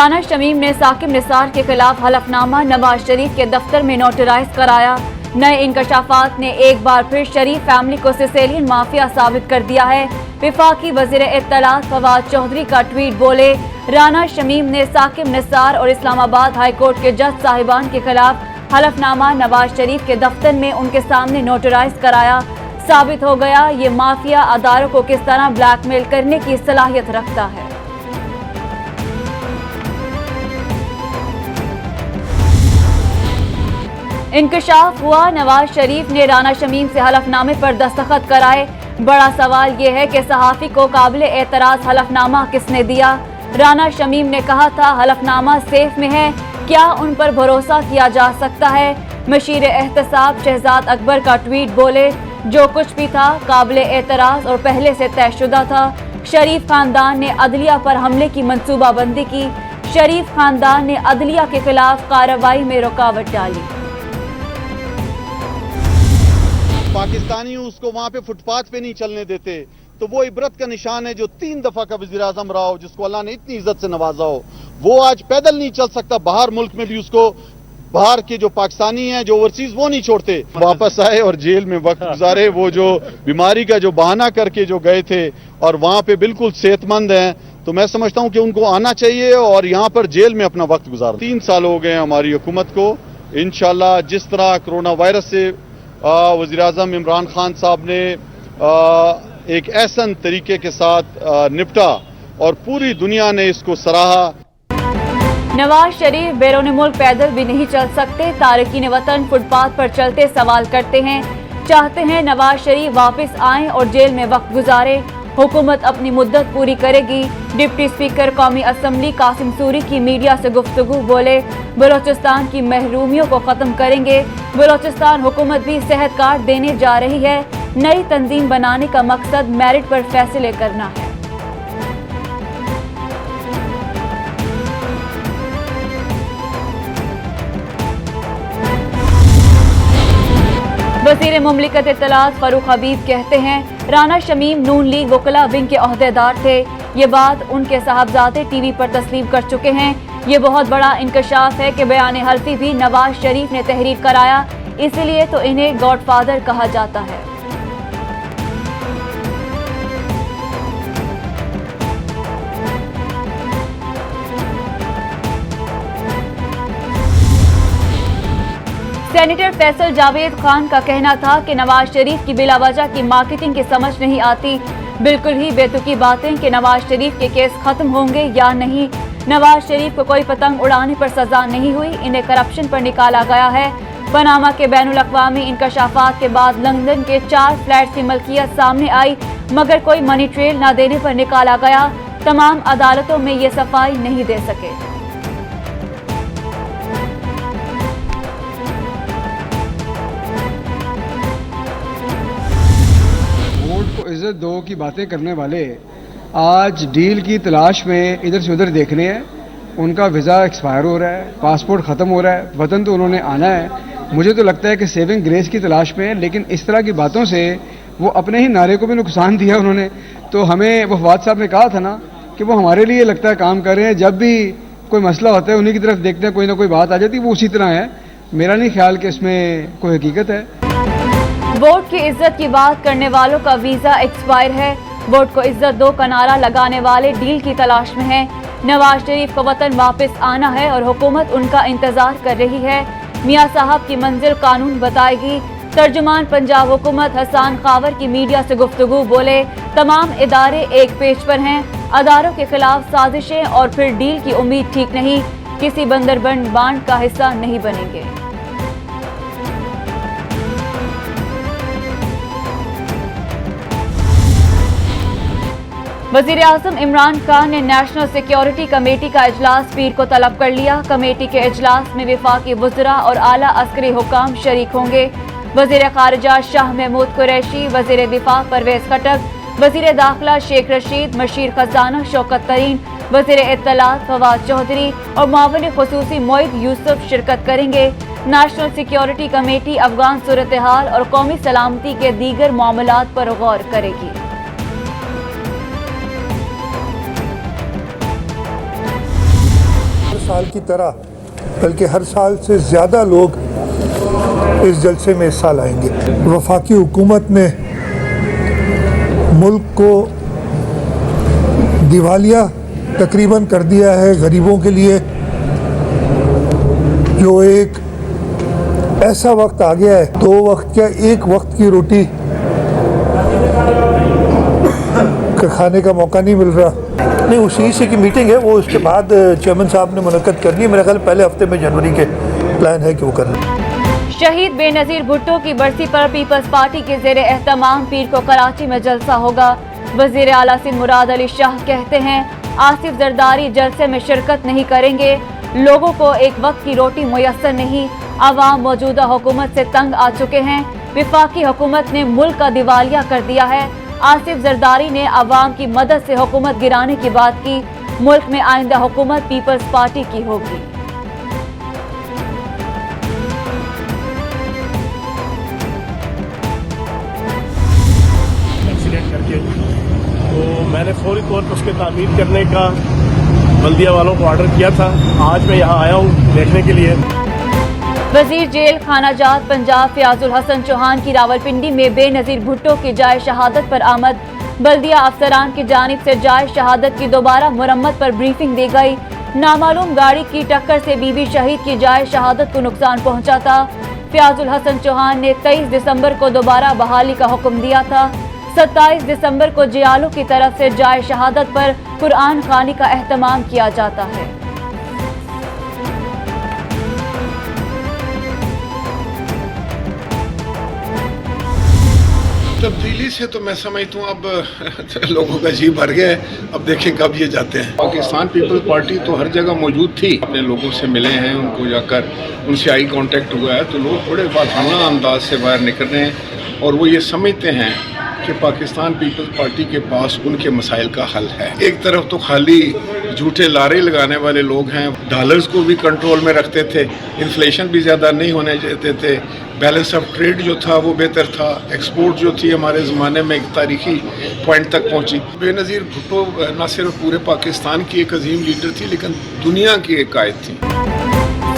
राना शमीम ने साकिब निसार के खिलाफ हलफनामा नवाज शरीफ के दफ्तर में नोटराइज कराया। नए इंकशाफात ने एक बार फिर शरीफ फैमिली को सिसेलियन माफिया साबित कर दिया है। विफाकी वजीर इत्तलात फवाद चौधरी का ट्वीट बोले, राना शमीम ने साकिब निसार और इस्लामाबाद हाई कोर्ट के जज साहिबान के खिलाफ हलफनामा नवाज शरीफ के दफ्तर में उनके सामने नोटराइज कराया। साबित हो गया ये माफिया अदारों को किस तरह ब्लैकमेल करने की सलाहियत रखता है। इंकशाफ हुआ, नवाज शरीफ ने राना शमीम से हलफनामे पर दस्तखत कराए। बड़ा सवाल ये है कि सहाफी को काबिल एतराज हलफनामा किसने दिया। राना शमीम ने कहा था हलफनामा सेफ में है, क्या उन पर भरोसा किया जा सकता है। मशीर एहतसाब शहजाद अकबर का ट्वीट बोले, जो कुछ भी था काबिल एतराज और पहले से तयशुदा था। शरीफ खानदान ने अदलिया पर हमले की मंसूबाबंदी की। शरीफ खानदान ने अदलिया के खिलाफ कार्रवाई में रुकावट डाली। पाकिस्तानी उसको वहाँ पे फुटपाथ पे नहीं चलने देते, तो वो इबरत का निशान है जो 3 दफा का वज़ीर आज़म रहा हो, जिसको अल्लाह ने इतनी इज्जत से नवाजा हो, वो आज पैदल नहीं चल सकता। बाहर मुल्क में भी उसको बाहर के जो पाकिस्तानी हैं जो ओवरसीज वो नहीं छोड़ते, वापस आए और जेल में वक्त गुजारे। वो जो बीमारी का जो बहाना करके जो गए थे और वहाँ पे बिल्कुल सेहतमंद हैं, तो मैं समझता हूँ कि उनको आना चाहिए और यहाँ पर जेल में अपना वक्त गुजार। 3 साल हो गए हमारी हुकूमत को। इंशाल्लाह जिस तरह कोरोना वायरस से वज़ीर आज़म इमरान खान साहब ने एक ऐसन तरीके के साथ निपटा और पूरी दुनिया ने इसको सराहा। नवाज शरीफ बैरून मुल्क पैदल भी नहीं चल सकते। तारकीन वतन फुटपाथ पर चलते सवाल करते हैं, चाहते हैं नवाज शरीफ वापस आएं और जेल में वक्त गुजारे। हुकूमत अपनी मुद्दत पूरी करेगी। डिप्टी स्पीकर कौमी असम्बली कासिम सूरी की मीडिया से गुफ्तगू बोले, बलोचिस्तान की महरूमियों को खत्म करेंगे। बलोचिस्तान हुकूमत भी सेहत कार्ड देने जा रही है। नई तंजीम बनाने का मकसद मेरिट पर फैसले करना है। वज़ीर मुमलिकत इत्तलात फारूक हबीब कहते हैं, राना शमीम नून लीग वकला विंग के ओहदेदार थे। ये बात उनके साहबजादे टीवी पर तस्लीम कर चुके हैं। ये बहुत बड़ा इंकशाफ है कि बयान हल्फी भी नवाज शरीफ ने तहरीर कराया, इसीलिए तो इन्हें गॉडफादर कहा जाता है। सेनेटर फैसल जावेद खान का कहना था कि नवाज शरीफ की बिलावजह की मार्केटिंग की समझ नहीं आती। बिल्कुल ही बेतुकी बातें कि नवाज शरीफ के केस खत्म होंगे या नहीं। नवाज शरीफ को कोई पतंग उड़ाने पर सजा नहीं हुई, इन्हें करप्शन पर निकाला गया है। पनामा के बैनुल अक़वामी इंकशाफात के बाद लंदन के 4 फ्लैट्स की मलकियत सामने आई, मगर कोई मनी ट्रेल न देने पर निकाला गया। तमाम अदालतों में ये सफाई नहीं दे सके। इज्जत दो की बातें करने वाले आज डील की तलाश में इधर से उधर देख रहे हैं। उनका वीज़ा एक्सपायर हो रहा है, पासपोर्ट ख़त्म हो रहा है, वतन तो उन्होंने आना है। मुझे तो लगता है कि सेविंग ग्रेस की तलाश में है, लेकिन इस तरह की बातों से वो अपने ही नारे को भी नुकसान दिया उन्होंने। तो हमें वो फवाद साहब ने कहा था ना कि वो हमारे लिए लगता है काम कर रहे हैं। जब भी कोई मसला होता है उन्हीं की तरफ देखते हैं, कोई ना कोई बात आ जाती है, वो उसी तरह है। मेरा नहीं ख्याल कि इसमें कोई हकीकत है। वोट की इज्जत की बात करने वालों का वीजा एक्सपायर है। वोट को इज्जत दो का नारा लगाने वाले डील की तलाश में हैं। नवाज शरीफ को वतन वापस आना है और हुकूमत उनका इंतजार कर रही है। मियां साहब की मंजिल कानून बताएगी। तर्जुमान पंजाब हुकूमत हसन खावर की मीडिया से गुफ्तगू बोले, तमाम इदारे एक पेज पर हैं। अदारों के खिलाफ साजिशें और फिर डील की उम्मीद ठीक नहीं। किसी बंदरबंद बांड का हिस्सा नहीं बनेंगे। वज़ीर आज़म इमरान खान ने नेशनल सिक्योरिटी कमेटी का इजलास पीर को तलब कर लिया। कमेटी के इजलास में वफाकी वज़रा और आला अस्करी हुकाम शरीक होंगे। वज़ीर ख़ारिजा शाह महमूद कुरैशी, वज़ीर दिफा परवेज़ खटक, वज़ीर दाखिला शेख रशीद, मशीर खजाना शौकत तरीन, वज़ीर इत्तलात फवाद चौधरी और मुआविन ख़ुसूसी मोइद यूसुफ शिरकत करेंगे। नेशनल सिक्योरिटी कमेटी अफगान सूरत हाल और कौमी सलामती के दीगर मामलात पर गौर करेगी। साल की तरह बल्कि हर साल से ज़्यादा लोग इस जलसे में हिस्सा लाएंगे। वफाकी हुकूमत ने मुल्क को दिवालिया तकरीबन कर दिया है गरीबों के लिए, जो एक ऐसा वक्त आ गया है, 2 वक्त क्या 1 वक्त की रोटी खाने का मौका नहीं मिल रहा। नहीं, उसी से की मीटिंग है, वो उसके बाद चेयरमैन साहब ने मुनक्कद करनी है। मेरा ख्याल पहले हफ्ते में जनवरी के प्लान है कि वो कर लें। शहीद बेनज़ीर भुट्टो की बरसी पर पीपल्स पार्टी के ज़ेरे एहतमाम पीर को कराची में जलसा होगा। वज़ीर आला सिंध मुराद अली शाह कहते हैं आसिफ जरदारी जलसे में शिरकत नहीं करेंगे। लोगों को एक वक्त की रोटी मुयस्सर नहीं। अवाम मौजूदा हुकूमत से तंग आ चुके हैं। वफाकी हुकूमत ने मुल्क का दिवालिया कर दिया है। आसिफ जरदारी ने अवाम की मदद से हुकूमत गिराने की बात की। मुल्क में आइंदा हुकूमत पीपल्स पार्टी की होगी। एक्सीडेंट करके तो मैंने फौरी तौर पर उसके तामीर करने का बल्दिया वालों को ऑर्डर किया था। आज मैं यहाँ आया हूँ देखने के लिए। वजीर जेल खाना जात पंजाब फयाजुल हसन चौहान की रावलपिंडी में बेनज़ीर भुट्टो की जाए शहादत पर आमद। बल्दिया अफसरान की जानिब से जाए शहादत की दोबारा मुरम्मत पर ब्रीफिंग दी गई। नामालूम गाड़ी की टक्कर से बीबी शहीद की जाए शहादत को नुकसान पहुंचा था। फयाजुल हसन चौहान ने 23 दिसंबर को दोबारा बहाली का हुक्म दिया था। 27 दिसंबर को जियालों की तरफ से जाए शहादत पर कुरान खानी का एहतमाम किया जाता है। तब्दीली से तो मैं समझता हूँ अब लोगों का जी भर गया है। अब देखें कब ये जाते हैं। पाकिस्तान पीपल्स पार्टी तो हर जगह मौजूद थी, अपने लोगों से मिले हैं, उनको जाकर उनसे आई कांटेक्ट हुआ है, तो लोग बड़े बाखाना अंदाज से बाहर निकल रहे हैं और वो ये समझते हैं कि पाकिस्तान पीपल्स पार्टी के पास उनके मसाइल का हल है। एक तरफ तो खाली झूठे लारे लगाने वाले लोग हैं, डॉलर्स को भी कंट्रोल में रखते थे, इन्फ्लेशन भी ज़्यादा नहीं होने देते थे, बैलेंस ऑफ ट्रेड जो था वो बेहतर था, एक्सपोर्ट जो थी हमारे ज़माने में एक तारीखी पॉइंट तक पहुंची। बेनज़ीर भुट्टो न सिर्फ पूरे पाकिस्तान की एक अजीम लीडर थी लेकिन दुनिया की एक कायद थी।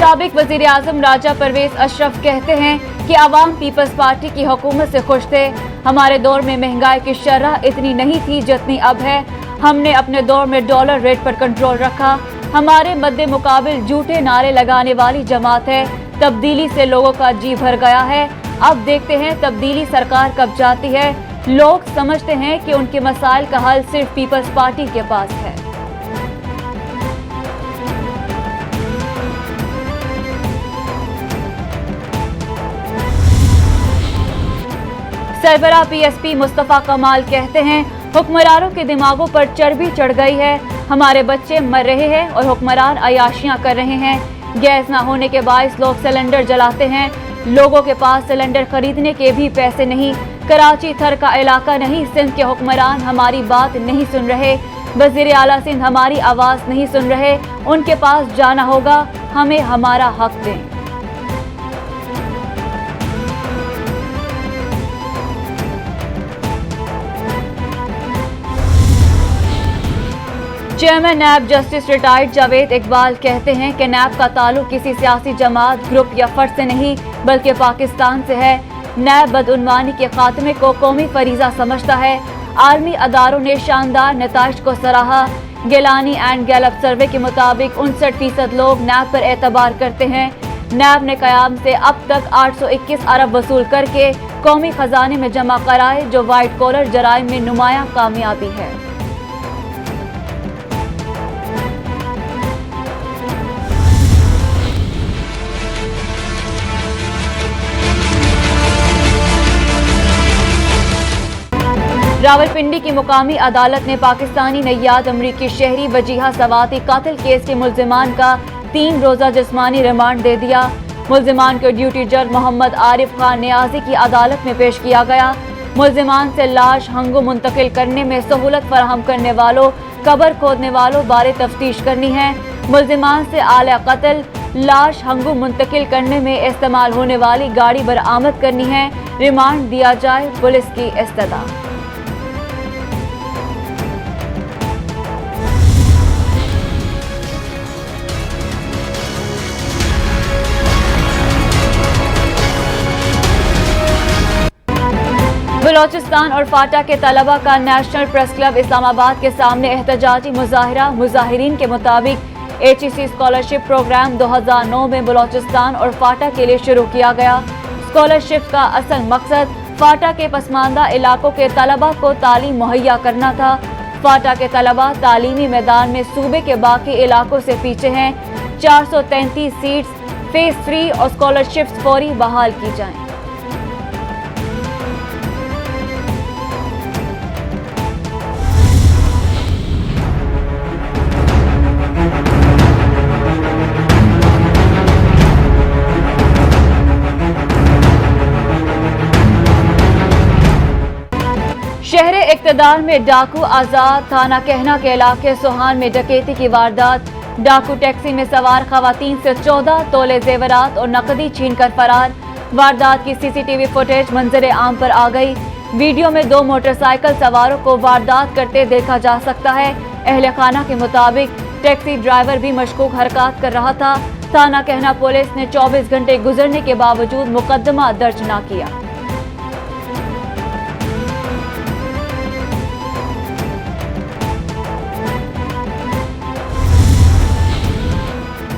साबिक वज़ीर आज़म राजा परवेज अशरफ कहते हैं कि अवाम पीपल्स पार्टी की हुकूमत से खुश थे। हमारे दौर में महंगाई की शरह इतनी नहीं थी जितनी अब है। हमने अपने दौर में डॉलर रेट पर कंट्रोल रखा। हमारे मद्दे मुकाबिल झूठे नारे लगाने वाली जमात है। तब्दीली से लोगों का जी भर गया है। अब देखते हैं तब्दीली सरकार कब जाती है। लोग समझते हैं कि उनके मसाइल का हल सिर्फ पीपल्स पार्टी के पास है। सरबराह पीएसपी मुस्तफा कमाल कहते हैं हुक्मरानों के दिमागों पर चर्बी चढ़ गई है। हमारे बच्चे मर रहे हैं और हुक्मरान अयाशियां कर रहे हैं। गैस ना होने के बायस लोग सिलेंडर जलाते हैं। लोगों के पास सिलेंडर खरीदने के भी पैसे नहीं। कराची थर का इलाका नहीं, सिंध के हुक्मरान हमारी बात नहीं सुन रहे। वज़ीर आला सिंध हमारी आवाज़ नहीं सुन रहे। उनके पास जाना होगा, हमें हमारा हक दें। Chairman NAB justice retired Javed Iqbal कहते हैं कि नैब का ताल्लुक किसी सियासी जमात, ग्रुप या फर्द से नहीं बल्कि पाकिस्तान से है। नैब बदउनवानी के खात्मे को कौमी फरीजा समझता है। आलमी अदारों ने शानदार नताइज को सराहा। गिलानी एंड गैलप सर्वे के मुताबिक 59% लोग नैब पर एतबार करते हैं। नैब ने क़याम से अब तक 821 अरब वसूल करके कौमी खजाने में जमा कराए, जो वाइट कॉलर जराइम में नुमायां कामयाबी है। रावलपिंडी की मुकामी अदालत ने पाकिस्तानी नैयाद अमरीकी शहरी वजीहा सवाती कातिल केस के मुल्जिमान का 3 रोज़ा जिस्मानी रिमांड दे दिया। मुल्जिमान को ड्यूटी जज मोहम्मद आरिफ खान नियाजी की अदालत में पेश किया गया। मुल्जिमान से लाश हंगो मुंतकिल करने में सहूलत फराहम करने वालों, कबर खोदने वालों बारे तफ्तीश करनी है। मुल्जिमान से आला कत्ल, लाश हंगो मुंतकिल करने में इस्तेमाल होने वाली गाड़ी बरामद करनी है। रिमांड दिया जाए, पुलिस की इस्तदा। بلوچستان اور فاٹا کے طلبہ کا نیشنل پریس کلب اسلام آباد کے سامنے احتجاجی مظاہرہ. مظاہرین کے مطابق HEC اسکالرشپ پروگرام 2009 میں بلوچستان اور فاٹا کے لیے شروع کیا گیا. اسکالرشپ کا اصل مقصد فاٹا کے پسماندہ علاقوں کے طلبہ کو تعلیم مہیا کرنا تھا. فاٹا کے طلبہ تعلیمی میدان میں صوبے کے باقی علاقوں سے پیچھے ہیں. 433 سیٹس فیز 3 اور اسکالرشپس فوری بحال کی جائیں. شہر اقتدار میں ڈاکو آزاد. تھانہ کہنا کے علاقے سوہان میں ڈکیتی کی واردات. ڈاکو ٹیکسی میں سوار خواتین سے 14 تولے زیورات اور نقدی چھین کر فرار. واردات کی CCTV فوٹیج منظر عام پر آ گئی. ویڈیو میں 2 موٹر سائیکل سواروں کو واردات کرتے دیکھا جا سکتا ہے. اہل خانہ کے مطابق ٹیکسی ڈرائیور بھی مشکوک حرکات کر رہا تھا. تھانہ کہنا پولیس نے 24 گھنٹے گزرنے کے باوجود مقدمہ درج نہ کیا.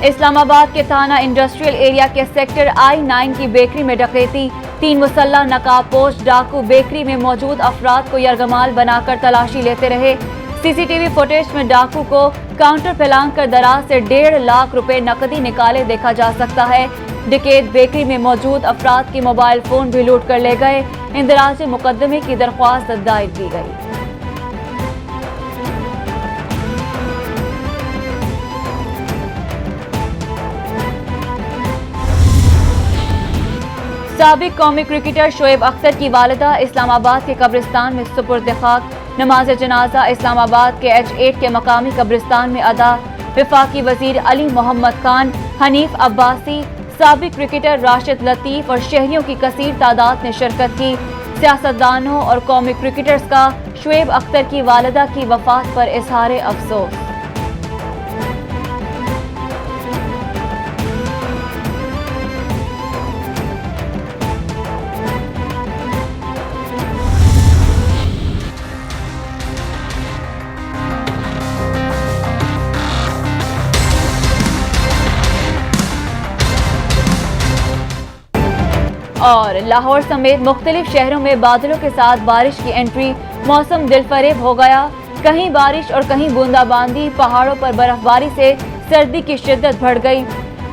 اسلام آباد کے تھانہ انڈسٹریل ایریا کے سیکٹر I-9 کی بیکری میں ڈکیتی. 3 مسلح نقاب پوش ڈاکو بیکری میں موجود افراد کو یرغمال بنا کر تلاشی لیتے رہے. CCTV فوٹیج میں ڈاکو کو کاؤنٹر پھیلانگ کر دراز سے 1.5 لاکھ روپے نقدی نکالے دیکھا جا سکتا ہے. ڈکیت بیکری میں موجود افراد کی موبائل فون بھی لوٹ کر لے گئے. اندراج مقدمے کی درخواست دائر کی گئی. سابق قومی کرکٹر شعیب اختر کی والدہ اسلام آباد کے قبرستان میں سپرد خاک. نماز جنازہ اسلام آباد کے H8 کے مقامی قبرستان میں ادا. وفاقی وزیر علی محمد خان، حنیف عباسی، سابق کرکٹر راشد لطیف اور شہریوں کی کثیر تعداد نے شرکت کی. سیاستدانوں اور قومی کرکٹرز کا شعیب اختر کی والدہ کی وفات پر اظہار افسوس. اور لاہور سمیت مختلف شہروں میں بادلوں کے ساتھ بارش کی انٹری. موسم دل فریب ہو گیا. کہیں بارش اور کہیں بوندا باندی. پہاڑوں پر برف باری سے سردی کی شدت بڑھ گئی.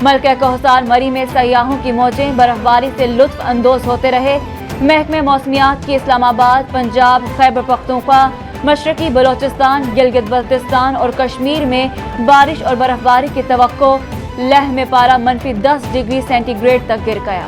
ملکہ کوہسار مری میں سیاحوں کی موجیں برف باری سے لطف اندوز ہوتے رہے. محکمہ موسمیات کی اسلام آباد، پنجاب، خیبر پختونخوا، مشرقی بلوچستان، گلگت بلتستان اور کشمیر میں بارش اور برف باری کی توقع. لیہ میں پارہ -10 ڈگری سینٹی گریڈ تک گر گیا.